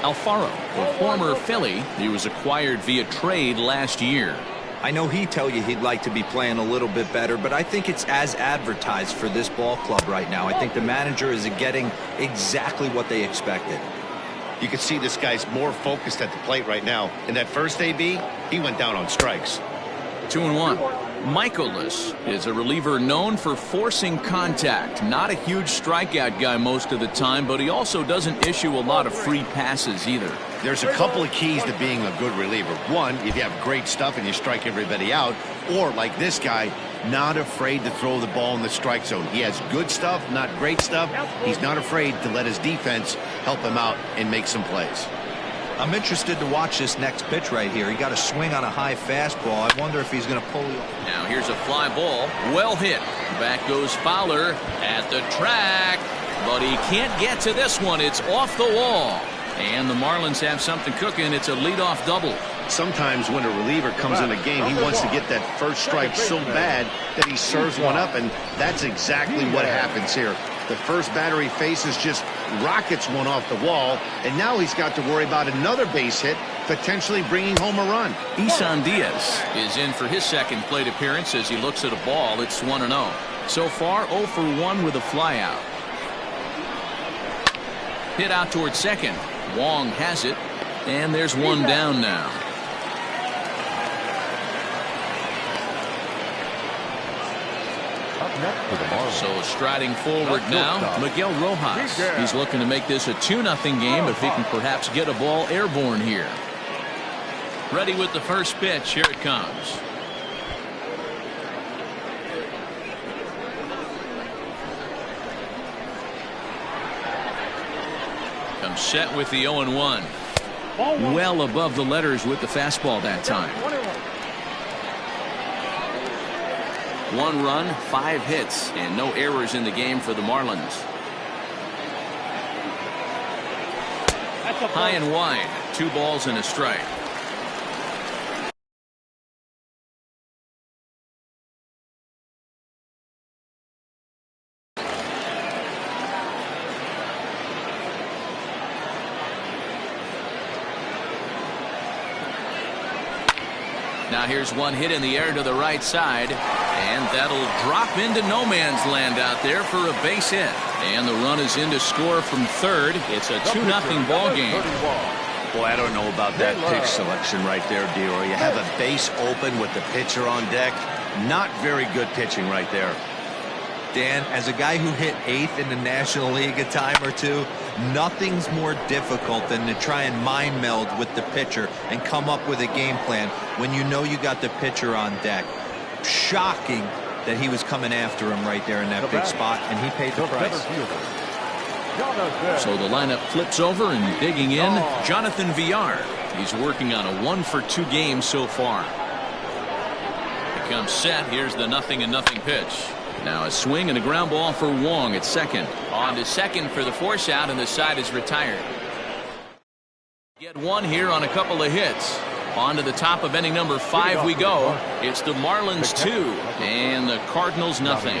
Alfaro, a former Philly, he was acquired via trade last year. I know he'd tell you he'd like to be playing a little bit better, but I think it's as advertised for this ball club right now. I think the manager is getting exactly what they expected. You can see this guy's more focused at the plate right now. In that first AB, he went down on strikes. 2-1. Michaelis is a reliever known for forcing contact. Not a huge strikeout guy most of the time, but he also doesn't issue a lot of free passes either. There's a couple of keys to being a good reliever. One, if you have great stuff and you strike everybody out, or like this guy, not afraid to throw the ball in the strike zone. He has good stuff, not great stuff. He's not afraid to let his defense help him out and make some plays. I'm interested to watch this next pitch right here. He got a swing on a high fastball. I wonder if he's going to pull you. Now here's a fly ball. Well hit. Back goes Fowler at the track. But he can't get to this one. It's off the wall. And the Marlins have something cooking. It's a leadoff double. Sometimes when a reliever comes in a game, he wants to get that first strike so bad that he serves one up, and that's exactly what happens here. The first batter he faces just rockets one off the wall, and now he's got to worry about another base hit, potentially bringing home a run. Isan Diaz is in for his second plate appearance as he looks at a ball. It's 1-0. So far, 0 for 1 with a flyout. Hit out towards second. Wong has it, and there's one down now. So striding forward now, Miguel Rojas. He's looking to make this a 2-0 game if he can perhaps get a ball airborne here. Ready with the first pitch. Here it comes. Comes set with the 0-1. Well above the letters with the fastball that time. 1 run, 5 hits, and no errors in the game for the Marlins. High and wide, 2 balls and a strike. Now here's one hit in the air to the right side, and that'll drop into no man's land out there for a base hit. And the run is in to score from third. It's a 2-0 ball game. Boy, I don't know about that pitch selection right there, Dior. You have a base open with the pitcher on deck. Not very good pitching right there. Dan, as a guy who hit 8th in the National League a time or two, nothing's more difficult than to try and mind meld with the pitcher and come up with a game plan when you know you got the pitcher on deck. Shocking that he was coming after him right there in that big spot, and he paid the price. So the lineup flips over, and digging in, Jonathan Villar. He's working on a 1-for-2 game so far. He comes set. Here's the 0-0 pitch. Now a swing and a ground ball for Wong at second. On to second for the force out, and the side is retired. Get one here on a couple of hits. On to the top of inning number 5 we go. It's the Marlins 2 and the Cardinals nothing.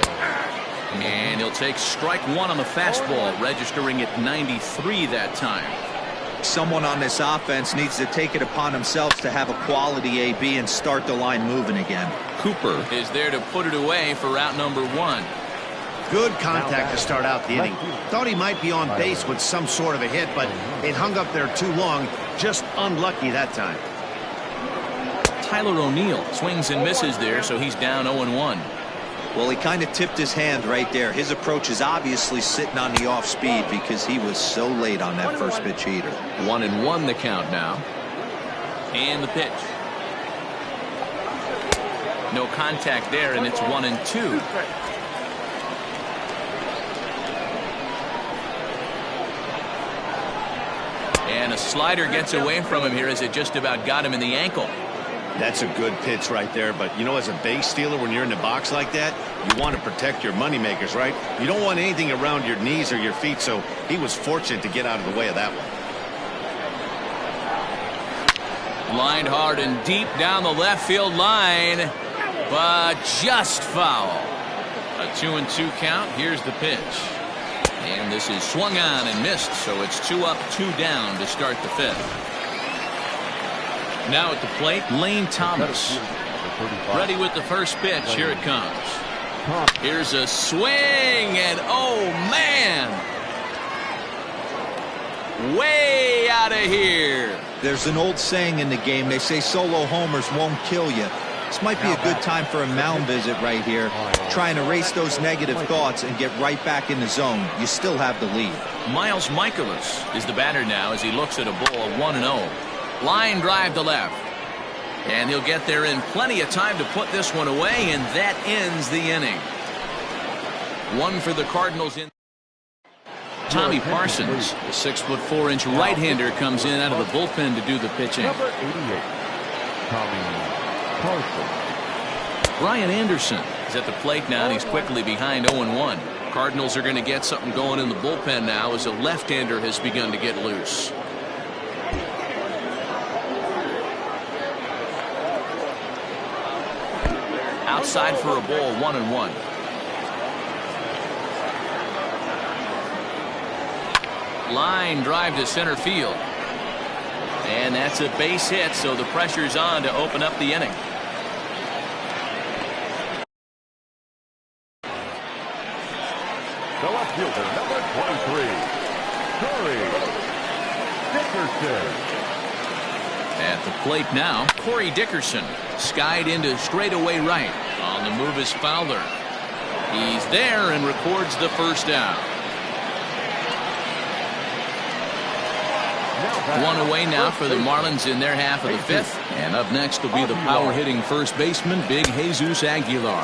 And he'll take strike 1 on the fastball, registering at 93 that time. Someone on this offense needs to take it upon themselves to have a quality AB and start the line moving again. Cooper is there to put it away for out number 1. Good contact to start out the inning. Thought he might be on base with some sort of a hit, but it hung up there too long. Just unlucky that time. Tyler O'Neill swings and misses there, so he's down 0-1. Well, he kind of tipped his hand right there. His approach is obviously sitting on the off speed because he was so late on that first pitch heater. 1-1 the count now. And the pitch. No contact there, and it's 1-2. And a slider gets away from him here as it just about got him in the ankle. That's a good pitch right there, but you know, as a base stealer, when you're in the box like that, you want to protect your moneymakers, right? You don't want anything around your knees or your feet, so he was fortunate to get out of the way of that one. Lined hard and deep down the left field line, but just foul. A 2-2 count. Here's the pitch. And this is swung on and missed, so it's 2 up, 2 down to start the 5th. Now at the plate, Lane Thomas. Ready with the first pitch. Here it comes. Here's a swing, and oh man, way out of here. There's an old saying in the game. They say solo homers won't kill you. This might be a good time for a mound visit right here. Try and erase those negative thoughts and get right back in the zone. You still have the lead. Miles Michaelis is the batter now as he looks at a ball 1-0. Line drive to left. And he'll get there in plenty of time to put this one away, and that ends the inning. 1 for the Cardinals in. Tommy Parsons, the 6'4" right-hander, comes in out of the bullpen to do the pitching. Number 88, Tommy Parsons. Brian Anderson is at the plate now, and he's quickly behind 0-1. Cardinals are going to get something going in the bullpen now as a left-hander has begun to get loose. Outside for a ball, 1-1. Line drive to center field. And that's a base hit, so the pressure's on to open up the inning. The left fielder, number 23, Corey Dickerson. At the plate now, Corey Dickerson skied into straightaway right. On the move is Fowler. He's there and records the first down. 1 away now for the Marlins in their half of the 5th. And up next will be the power-hitting first baseman, Big Jesus Aguilar.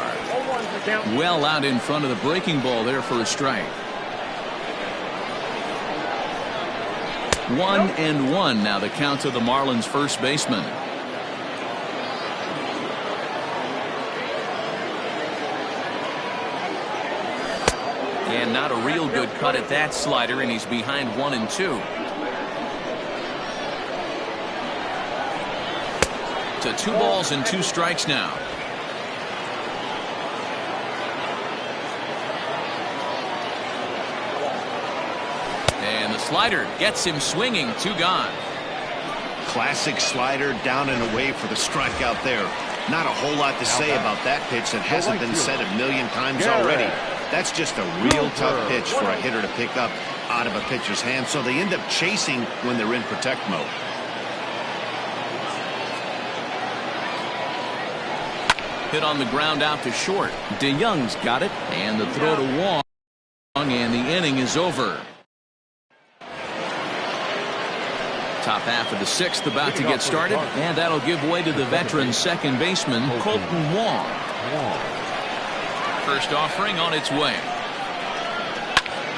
Well out in front of the breaking ball there for a strike. 1-1 now the count to the Marlins first baseman. And not a real good cut at that slider, and he's behind 1-2. To 2 balls and 2 strikes now. And the slider gets him swinging. 2 gone. Classic slider down and away for the strikeout there. Not a whole lot to say about that pitch that hasn't been said a million times already. That's just a real tough pitch for a hitter to pick up out of a pitcher's hand, so they end up chasing when they're in protect mode. Hit on the ground out to short. DeYoung's got it, and the throw to Wong, and the inning is over. Top half of the 6th about to get started, and that'll give way to the veteran second baseman, Colton Wong. First offering on its way.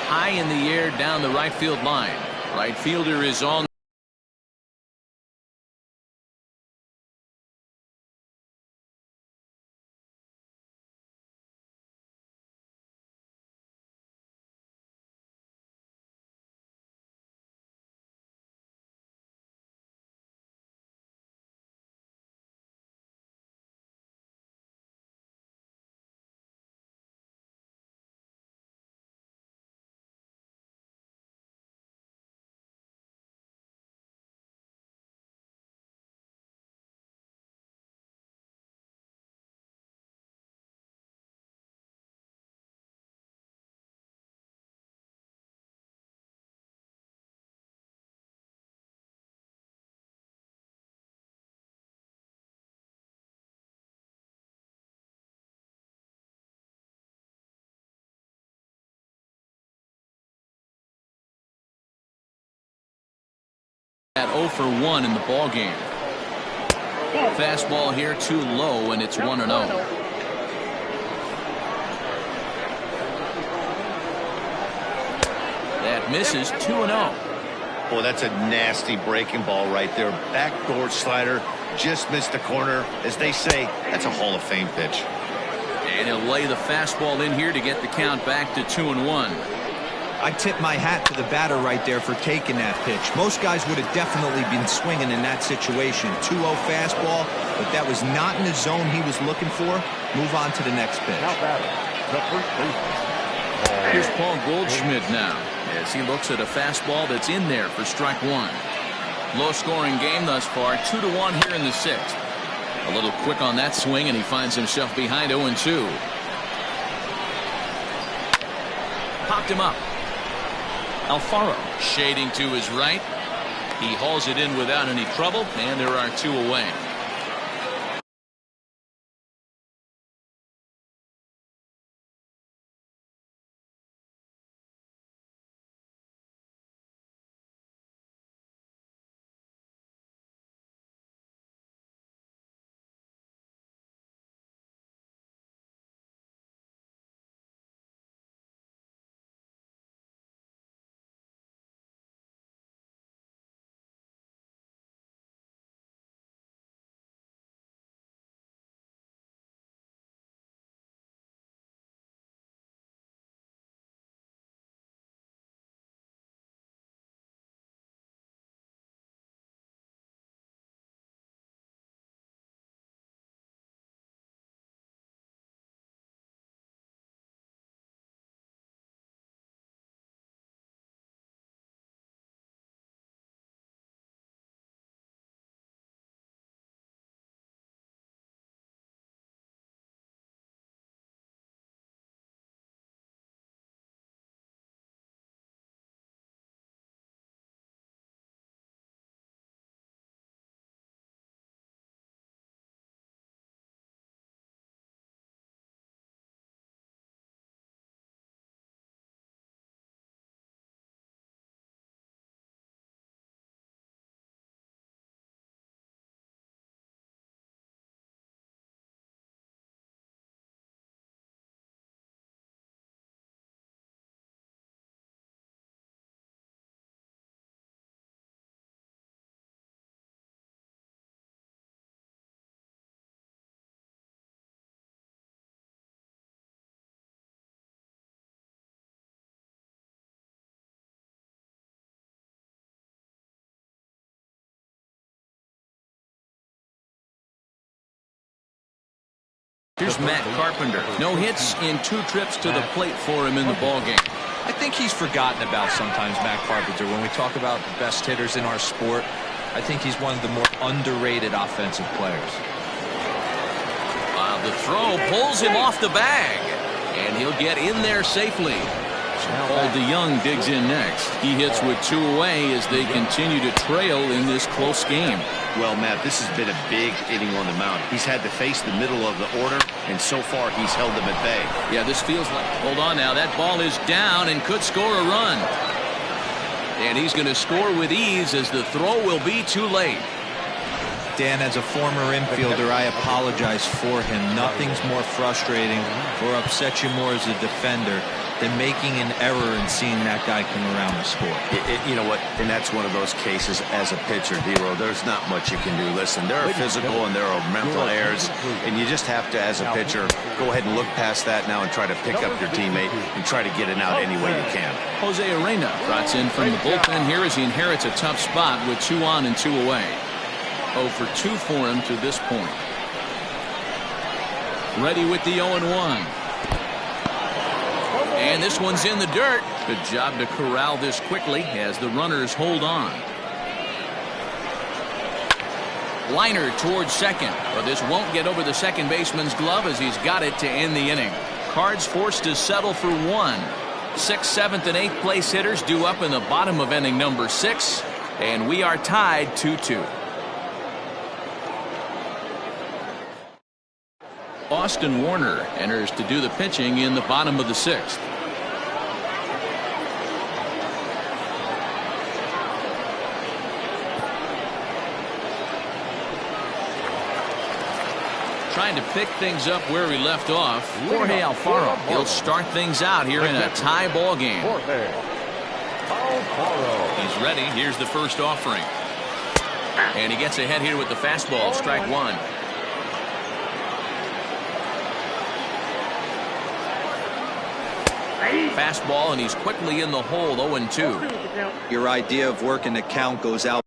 High in the air down the right field line. Right fielder is on. At 0 for 1 in the ball game. Fastball here too low, and it's 1-0. That misses. 2-0. Boy, that's a nasty breaking ball right there. Backdoor slider, just missed the corner. As they say, that's a Hall of Fame pitch. And he'll lay the fastball in here to get the count back to 2-1. I tip my hat to the batter right there for taking that pitch. Most guys would have definitely been swinging in that situation. 2-0 fastball, but that was not in the zone he was looking for. Move on to the next pitch. Now batter, the first baseman, Here's Paul Goldschmidt now as he looks at a fastball that's in there for strike one. Low scoring game thus far, 2-1 here in the sixth. A little quick on that swing and he finds himself behind 0-2. Popped him up. Alfaro shading to his right. He hauls it in without any trouble, and there are two away. Here's Matt Carpenter. No hits in 2 trips to the plate for him in the ballgame. I think he's forgotten about sometimes, Matt Carpenter. When we talk about the best hitters in our sport, I think he's one of the more underrated offensive players. The throw pulls him off the bag, and he'll get in there safely. Paul DeYoung digs in next. He hits with 2 away as they continue to trail in this close game. Well, Matt, this has been a big inning on the mound. He's had to face the middle of the order, and so far he's held them at bay. Yeah, this feels like, hold on now, that ball is down and could score a run. And he's going to score with ease as the throw will be too late. Dan, as a former infielder, I apologize for him. Nothing's more frustrating or upsets you more as a defender than making an error and seeing that guy come around the score. You know what? And that's one of those cases as a pitcher, D-Row. There's not much you can do. Listen, there are physical and there are mental errors, and you just have to, as a pitcher, go ahead and look past that now and try to pick up your teammate and try to get it out any way you can. Jose Arena trots in from the bullpen here as he inherits a tough spot with 2 on and 2 away. 0 for 2 for him to this point. Ready with the 0-1. And this one's in the dirt. Good job to corral this quickly as the runners hold on. Liner towards second, but this won't get over the second baseman's glove as he's got it to end the inning. Cards forced to settle for 1. 6th, 7th, and 8th place hitters due up in the bottom of inning number 6, and we are tied 2-2. Austin Warner enters to do the pitching in the bottom of the 6th. Trying to pick things up where he left off. Jorge Alfaro. He'll start things out here in a tie ball game. He's ready. Here's the first offering. And he gets ahead here with the fastball. Strike 1. Fastball, and he's quickly in the hole. 0-2. Your idea of working the count goes out.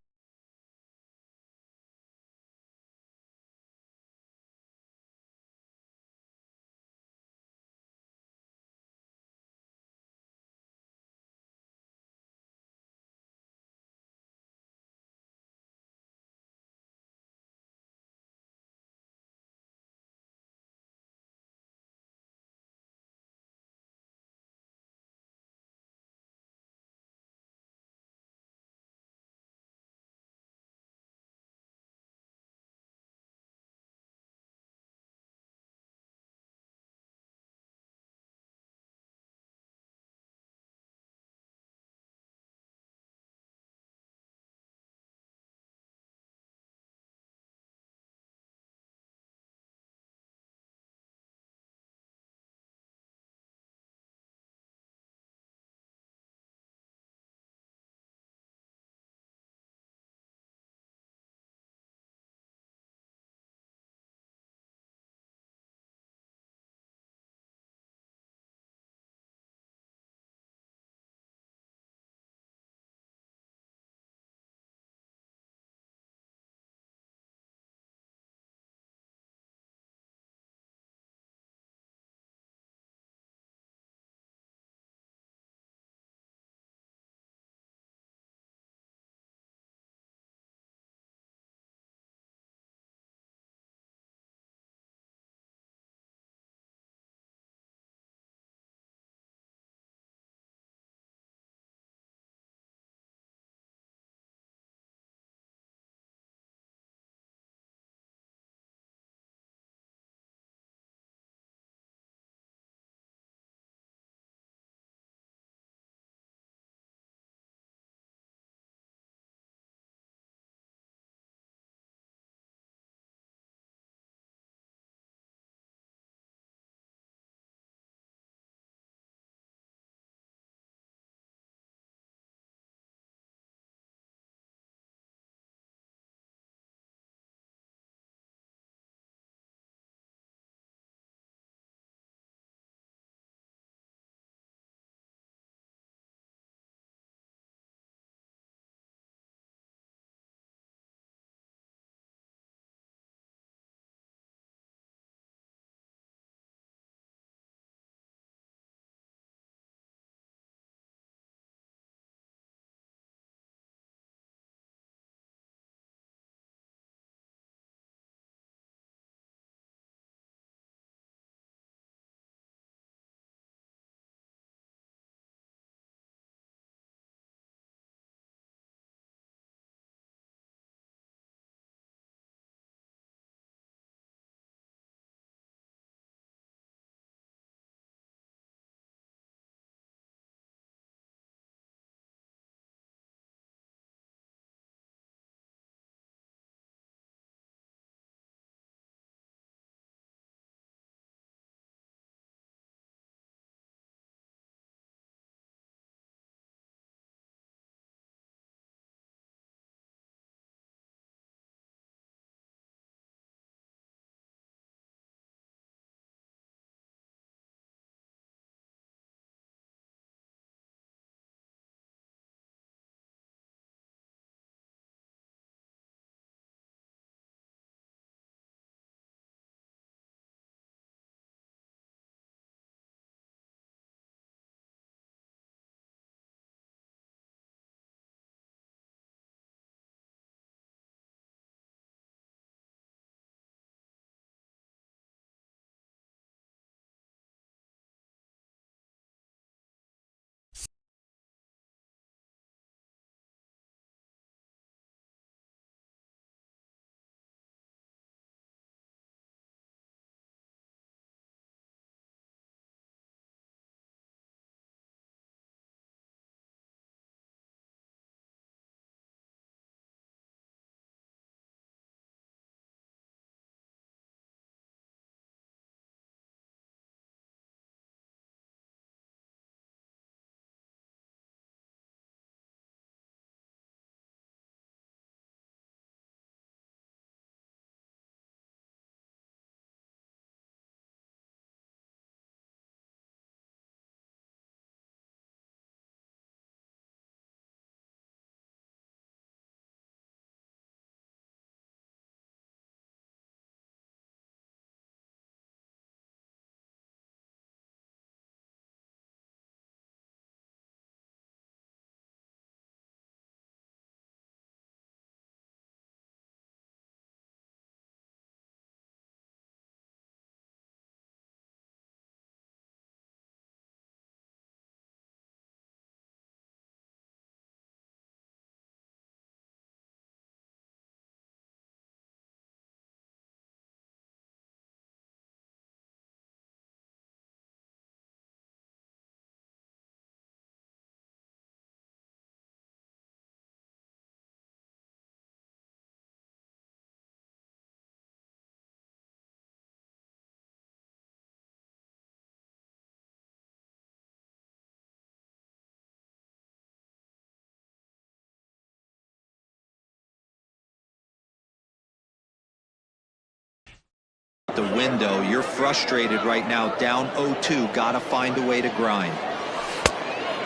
The window, you're frustrated right now, down 0-2, gotta find a way to grind.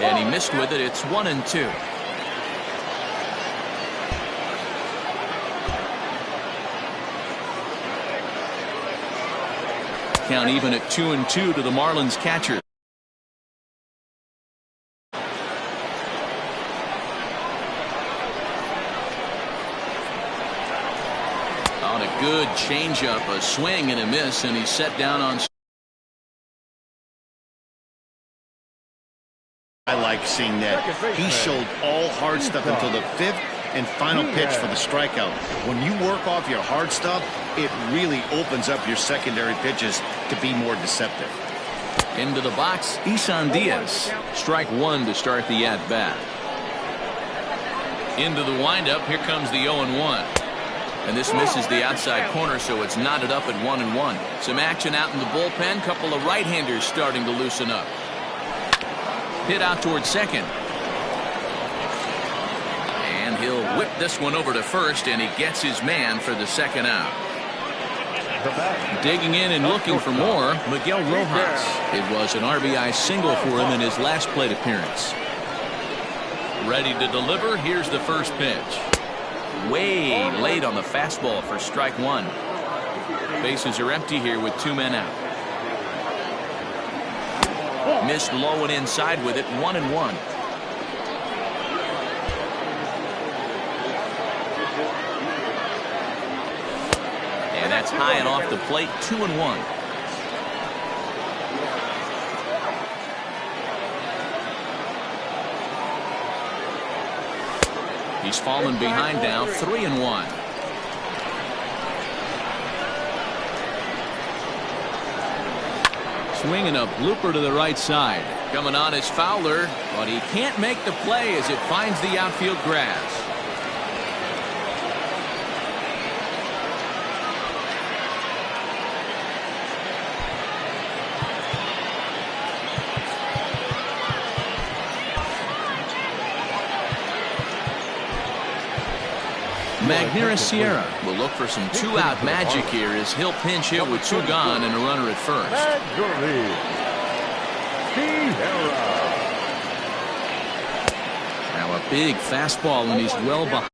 And he missed with it. It's 1-2. Count even at 2-2 to the Marlins catcher. On a good changeup, a swing and a miss, and he's set down on. I like seeing that. He showed all hard stuff until the 5th and final pitch for the strikeout. When you work off your hard stuff, it really opens up your secondary pitches to be more deceptive. Into the box, Isan Diaz. Strike one to start the at-bat. Into the windup, here comes the 0-1. And this misses the outside corner, so it's knotted up at 1-1. Some action out in the bullpen. Couple of right-handers starting to loosen up. Hit out towards second. And he'll whip this one over to first, and he gets his man for the second out. Digging in and looking for more, Miguel Rojas. It was an RBI single for him in his last plate appearance. Ready to deliver. Here's the first pitch. Way late on the fastball for strike one. Bases are empty here with 2 men out. Missed low and inside with it. 1-1. And that's high and off the plate. 2-1. He's fallen behind now. 3-1. Swinging a blooper to the right side. Coming on is Fowler, but he can't make the play as it finds the outfield grass. Magneuris Sierra will look for some 2-out magic here as he'll pinch hit with 2 gone and a runner at first. Now a big fastball, and he's well behind.